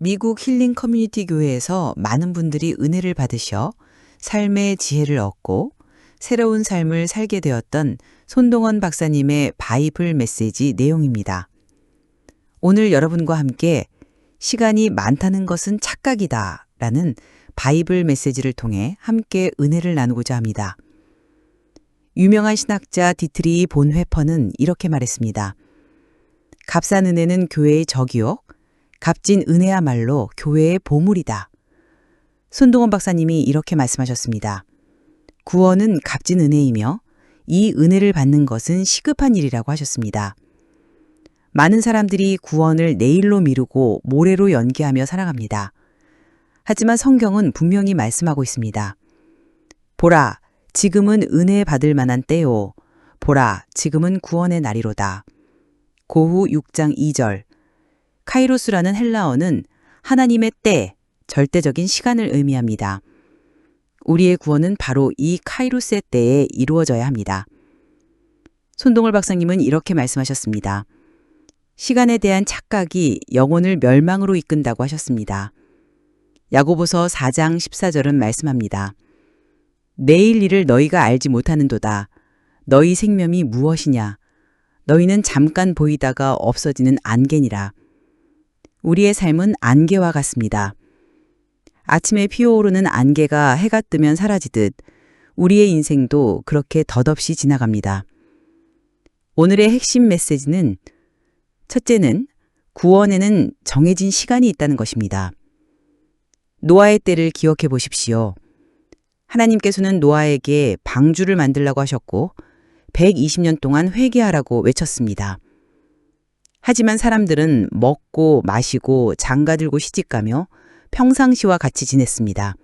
미국 힐링 커뮤니티 교회에서 많은 분들이 은혜를 받으셔 삶의 지혜를 얻고 새로운 삶을 살게 되었던 손동원 박사님의 바이블 메시지 내용입니다. 오늘 여러분과 함께 시간이 많다는 것은 착각이다 라는 바이블 메시지를 통해 함께 은혜를 나누고자 합니다. 유명한 신학자 디트리 본회퍼는 이렇게 말했습니다. 값싼 은혜는 교회의 적이요. 값진 은혜야말로 교회의 보물이다. 손동원 박사님이 이렇게 말씀하셨습니다. 구원은 값진 은혜이며 이 은혜를 받는 것은 시급한 일이라고 하셨습니다. 많은 사람들이 구원을 내일로 미루고 모레로 연기하며 살아갑니다. 하지만 성경은 분명히 말씀하고 있습니다. 보라, 지금은 은혜 받을 만한 때요. 보라, 지금은 구원의 날이로다. 고후 6장 2절. 카이로스라는 헬라어는 하나님의 때, 절대적인 시간을 의미합니다. 우리의 구원은 바로 이 카이로스의 때에 이루어져야 합니다. 손동월 박사님은 이렇게 말씀하셨습니다. 시간에 대한 착각이 영혼을 멸망으로 이끈다고 하셨습니다. 야고보서 4장 14절은 말씀합니다. 내일 일을 너희가 알지 못하는도다. 너희 생명이 무엇이냐? 너희는 잠깐 보이다가 없어지는 안개니라. 우리의 삶은 안개와 같습니다. 아침에 피어오르는 안개가 해가 뜨면 사라지듯 우리의 인생도 그렇게 덧없이 지나갑니다. 오늘의 핵심 메시지는 첫째는 구원에는 정해진 시간이 있다는 것입니다. 노아의 때를 기억해 보십시오. 하나님께서는 노아에게 방주를 만들라고 하셨고 120년 동안 회개하라고 외쳤습니다. 하지만 사람들은 먹고 마시고 장가들고 시집가며 평상시와 같이 지냈습니다.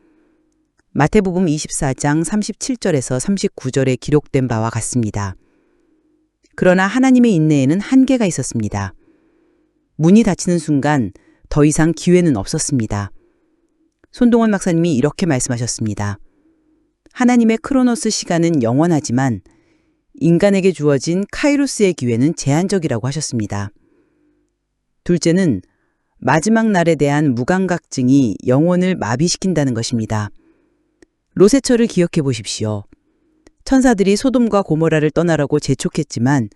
마태복음 24장 37절에서 39절에 기록된 바와 같습니다. 그러나 하나님의 인내에는 한계가 있었습니다. 문이 닫히는 순간 더 이상 기회는 없었습니다. 손동원 박사님이 이렇게 말씀하셨습니다. 하나님의 크로노스 시간은 영원하지만 인간에게 주어진 카이로스의 기회는 제한적이라고 하셨습니다. 둘째는 마지막 날에 대한 무감각증이 영혼을 마비시킨다는 것입니다. 롯의 철을 기억해 보십시오. 천사들이 소돔과 고모라를 떠나라고 재촉했지만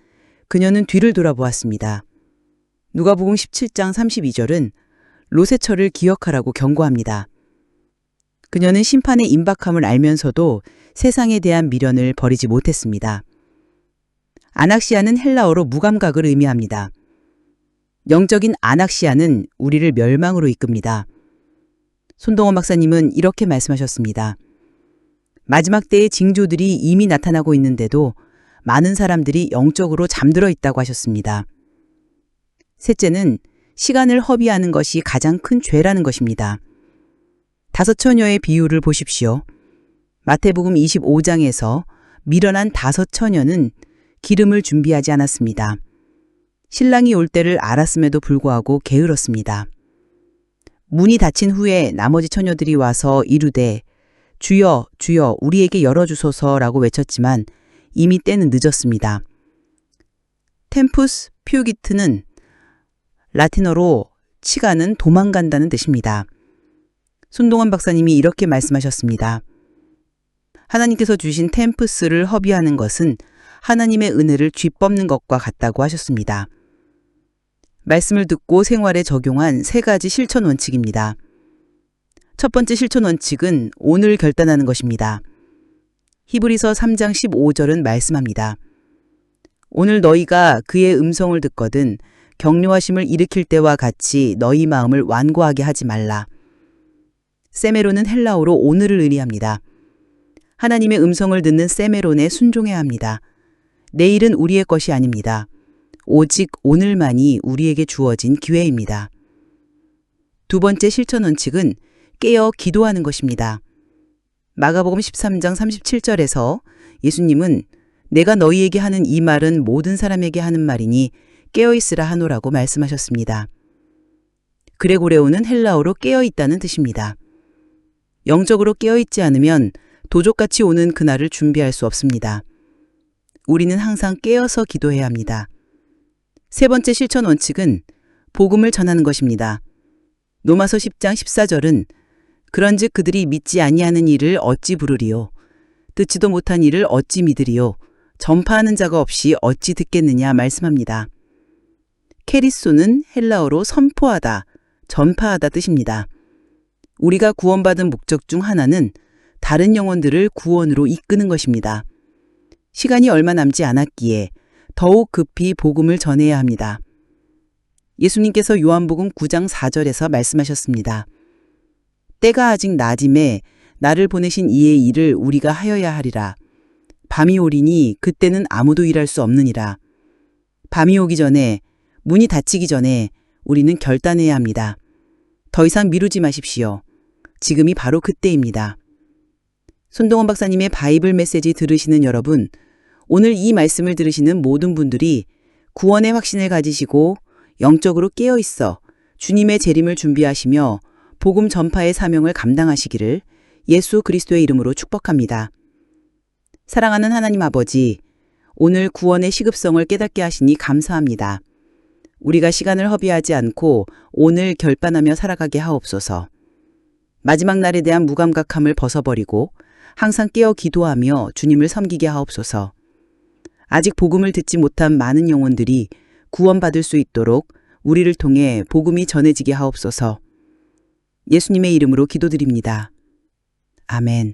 그녀는 뒤를 돌아보았습니다. 누가복음 17장 32절은 롯의 철을 기억하라고 경고합니다. 그녀는 심판의 임박함을 알면서도 세상에 대한 미련을 버리지 못했습니다. 아낙시아는 헬라어로 무감각을 의미합니다. 영적인 아낙시아는 우리를 멸망으로 이끕니다. 손동원 박사님은 이렇게 말씀하셨습니다. 마지막 때의 징조들이 이미 나타나고 있는데도 많은 사람들이 영적으로 잠들어 있다고 하셨습니다. 셋째는 시간을 허비하는 것이 가장 큰 죄라는 것입니다. 5처녀의 비유를 보십시오. 마태복음 25장에서 미련한 5처녀는 기름을 준비하지 않았습니다. 신랑이 올 때를 알았음에도 불구하고 게을렀습니다. 문이 닫힌 후에 나머지 처녀들이 와서 이르되 주여 주여 우리에게 열어주소서라고 외쳤지만 이미 때는 늦었습니다. 템푸스 퓨기트는 라틴어로 치가는 도망간다는 뜻입니다. 손동원 박사님이 이렇게 말씀하셨습니다. 하나님께서 주신 템프스를 허비하는 것은 하나님의 은혜를 쥐뻗는 것과 같다고 하셨습니다. 말씀을 듣고 생활에 적용한 3가지 실천 원칙입니다. 첫 번째 실천 원칙은 오늘 결단하는 것입니다. 히브리서 3장 15절은 말씀합니다. 오늘 너희가 그의 음성을 듣거든 격려하심을 일으킬 때와 같이 너희 마음을 완고하게 하지 말라. 세메론은 헬라어로 오늘을 의미합니다. 하나님의 음성을 듣는 세메론에 순종해야 합니다. 내일은 우리의 것이 아닙니다. 오직 오늘만이 우리에게 주어진 기회입니다. 두 번째 실천 원칙은 깨어 기도하는 것입니다. 마가복음 13장 37절에서 예수님은 내가 너희에게 하는 이 말은 모든 사람에게 하는 말이니 깨어있으라 하노라고 말씀하셨습니다. 그레고레오는 헬라어로 깨어있다는 뜻입니다. 영적으로 깨어있지 않으면 도적같이 오는 그날을 준비할 수 없습니다. 우리는 항상 깨어서 기도해야 합니다. 세 번째 실천 원칙은 복음을 전하는 것입니다. 로마서 10장 14절은 그런즉 그들이 믿지 아니하는 일을 어찌 부르리요 듣지도 못한 일을 어찌 믿으리요 전파하는 자가 없이 어찌 듣겠느냐 말씀합니다. 케리소는 헬라어로 선포하다, 전파하다 뜻입니다. 우리가 구원받은 목적 중 하나는 다른 영혼들을 구원으로 이끄는 것입니다. 시간이 얼마 남지 않았기에 더욱 급히 복음을 전해야 합니다. 예수님께서 요한복음 9장 4절에서 말씀하셨습니다. 때가 아직 낮임에 나를 보내신 이의 일을 우리가 하여야 하리라. 밤이 오리니 그때는 아무도 일할 수 없느니라. 밤이 오기 전에, 문이 닫히기 전에 우리는 결단해야 합니다. 더 이상 미루지 마십시오. 지금이 바로 그때입니다. 손동원 박사님의 바이블 메시지 들으시는 여러분, 오늘 이 말씀을 들으시는 모든 분들이 구원의 확신을 가지시고 영적으로 깨어있어 주님의 재림을 준비하시며 복음 전파의 사명을 감당하시기를 예수 그리스도의 이름으로 축복합니다. 사랑하는 하나님 아버지, 오늘 구원의 시급성을 깨닫게 하시니 감사합니다. 우리가 시간을 허비하지 않고 오늘 결단하며 살아가게 하옵소서. 마지막 날에 대한 무감각함을 벗어버리고 항상 깨어 기도하며 주님을 섬기게 하옵소서. 아직 복음을 듣지 못한 많은 영혼들이 구원받을 수 있도록 우리를 통해 복음이 전해지게 하옵소서. 예수님의 이름으로 기도드립니다. 아멘.